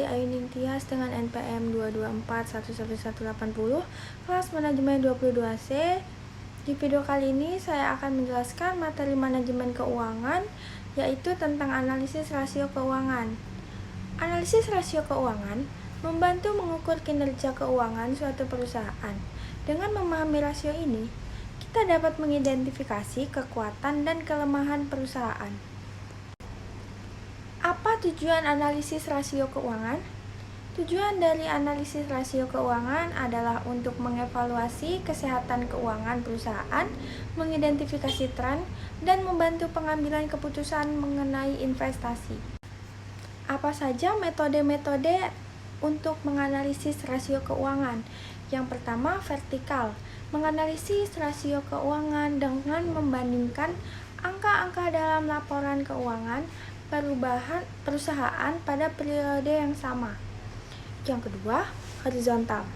Andi Ayuning Tias dengan NPM 2241180, kelas manajemen 22C. Di video kali ini saya akan menjelaskan materi manajemen keuangan, yaitu tentang analisis rasio keuangan. Analisis rasio keuangan membantu mengukur kinerja keuangan suatu perusahaan. Dengan memahami rasio ini, kita dapat mengidentifikasi kekuatan dan kelemahan perusahaan. Apa tujuan analisis rasio keuangan? Tujuan dari analisis rasio keuangan adalah untuk mengevaluasi kesehatan keuangan perusahaan, mengidentifikasi tren, dan membantu pengambilan keputusan mengenai investasi. Apa saja metode-metode untuk menganalisis rasio keuangan? Yang pertama, vertikal. Menganalisis rasio keuangan dengan membandingkan angka-angka dalam laporan keuangan perusahaan pada periode yang sama. Yang kedua, horizontal.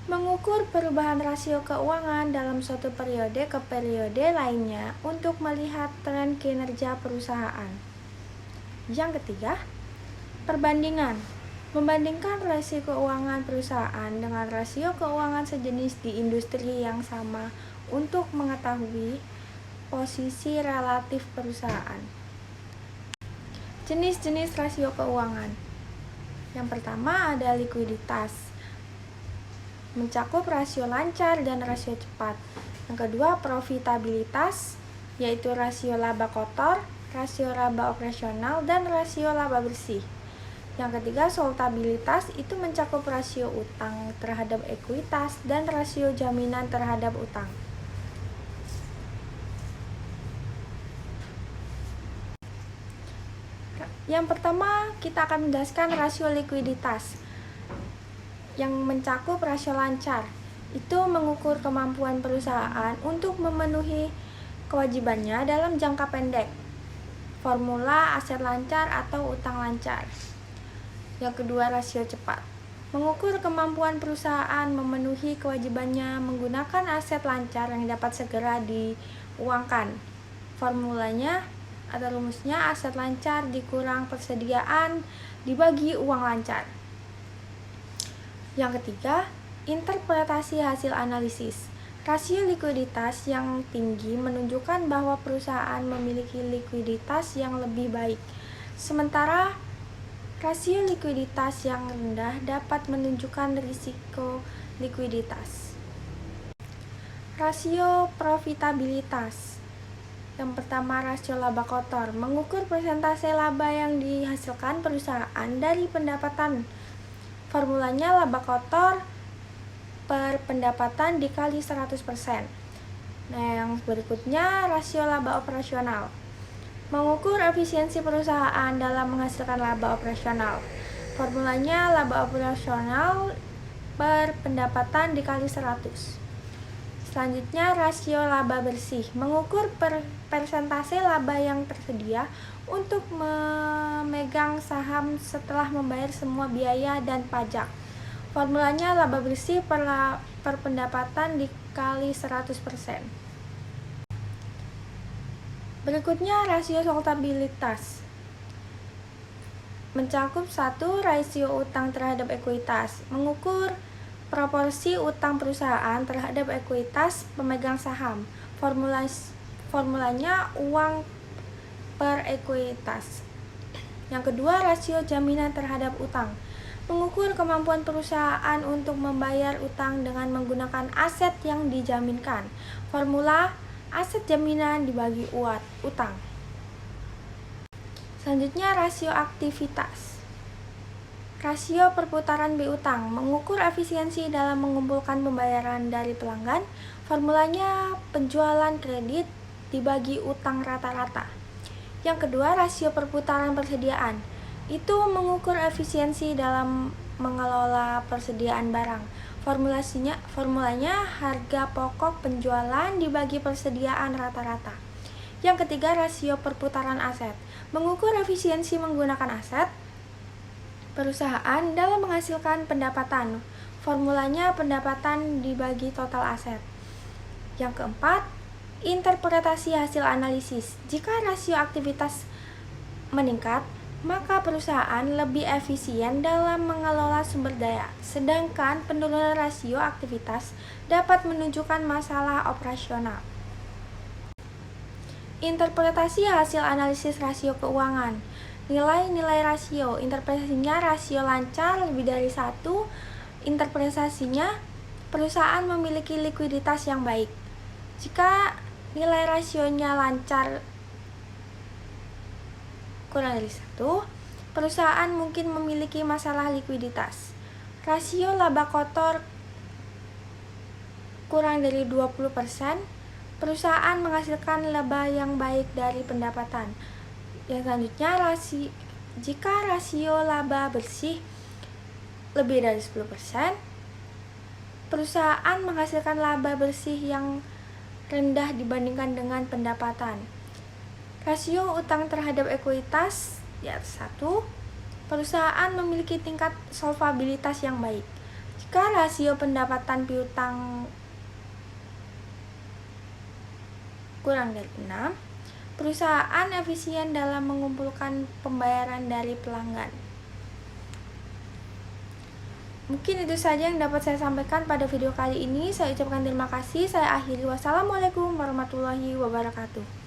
Mengukur perubahan rasio keuangan dalam suatu periode ke periode lainnya untuk melihat tren kinerja perusahaan. Yang ketiga, perbandingan. Membandingkan rasio keuangan perusahaan dengan rasio keuangan sejenis di industri yang sama untuk mengetahui posisi relatif perusahaan. Jenis-jenis rasio keuangan. Yang pertama ada likuiditas, mencakup rasio lancar dan rasio cepat. Yang kedua, profitabilitas, yaitu rasio laba kotor, rasio laba operasional, dan rasio laba bersih. Yang ketiga, solvabilitas, itu mencakup rasio utang terhadap ekuitas dan rasio jaminan terhadap utang. Yang pertama, kita akan menjelaskan rasio likuiditas yang mencakup rasio lancar. Itu mengukur kemampuan perusahaan untuk memenuhi kewajibannya dalam jangka pendek. Formula aset lancar atau utang lancar. Yang kedua, rasio cepat. Mengukur kemampuan perusahaan memenuhi kewajibannya menggunakan aset lancar yang dapat segera diuangkan. Formulanya atau rumusnya, aset lancar dikurang persediaan dibagi uang lancar. Yang ketiga, interpretasi hasil analisis. Rasio likuiditas yang tinggi menunjukkan bahwa perusahaan memiliki likuiditas yang lebih baik, sementara rasio likuiditas yang rendah dapat menunjukkan risiko likuiditas. Rasio profitabilitas. Yang pertama, rasio laba kotor, mengukur persentase laba yang dihasilkan perusahaan dari pendapatan. Formulanya laba kotor per pendapatan dikali 100%. Nah, yang berikutnya rasio laba operasional. Mengukur efisiensi perusahaan dalam menghasilkan laba operasional. Formulanya laba operasional per pendapatan dikali 100. Selanjutnya, rasio laba bersih, mengukur persentase laba yang tersedia untuk memegang saham setelah membayar semua biaya dan pajak. Formulanya laba bersih per pendapatan dikali 100%. Berikutnya, rasio solvabilitas. Mencakup 1. Rasio utang terhadap ekuitas, mengukur proporsi utang perusahaan terhadap ekuitas pemegang saham. Formulanya uang per ekuitas. Yang kedua, rasio jaminan terhadap utang, mengukur kemampuan perusahaan untuk membayar utang dengan menggunakan aset yang dijaminkan. Formula aset jaminan dibagi utang. Selanjutnya, rasio aktivitas. Rasio perputaran piutang, mengukur efisiensi dalam mengumpulkan pembayaran dari pelanggan. Formulanya penjualan kredit dibagi utang rata-rata. Yang kedua, rasio perputaran persediaan, itu mengukur efisiensi dalam mengelola persediaan barang. Formulanya harga pokok penjualan dibagi persediaan rata-rata. Yang ketiga, rasio perputaran aset, mengukur efisiensi menggunakan aset perusahaan dalam menghasilkan pendapatan. Formulanya pendapatan dibagi total aset. Yang keempat, interpretasi hasil analisis. Jika rasio aktivitas meningkat, maka perusahaan lebih efisien dalam mengelola sumber daya. Sedangkan penurunan rasio aktivitas dapat menunjukkan masalah operasional. Interpretasi hasil analisis rasio keuangan. Nilai-nilai rasio, interpretasinya rasio lancar lebih dari 1, interpretasinya perusahaan memiliki likuiditas yang baik. Jika nilai rasionya lancar kurang dari 1, perusahaan mungkin memiliki masalah likuiditas. Rasio laba kotor kurang dari 20%, perusahaan menghasilkan laba yang baik dari pendapatan. Yang selanjutnya, jika rasio laba bersih lebih dari 10%, perusahaan menghasilkan laba bersih yang rendah dibandingkan dengan pendapatan. Rasio utang terhadap ekuitas di atas 1, perusahaan memiliki tingkat solvabilitas yang baik. Jika rasio pendapatan piutang kurang dari 6, perusahaan efisien dalam mengumpulkan pembayaran dari pelanggan. Mungkin itu saja yang dapat saya sampaikan pada video kali ini. Saya ucapkan terima kasih. Saya akhiri. Wassalamualaikum warahmatullahi wabarakatuh.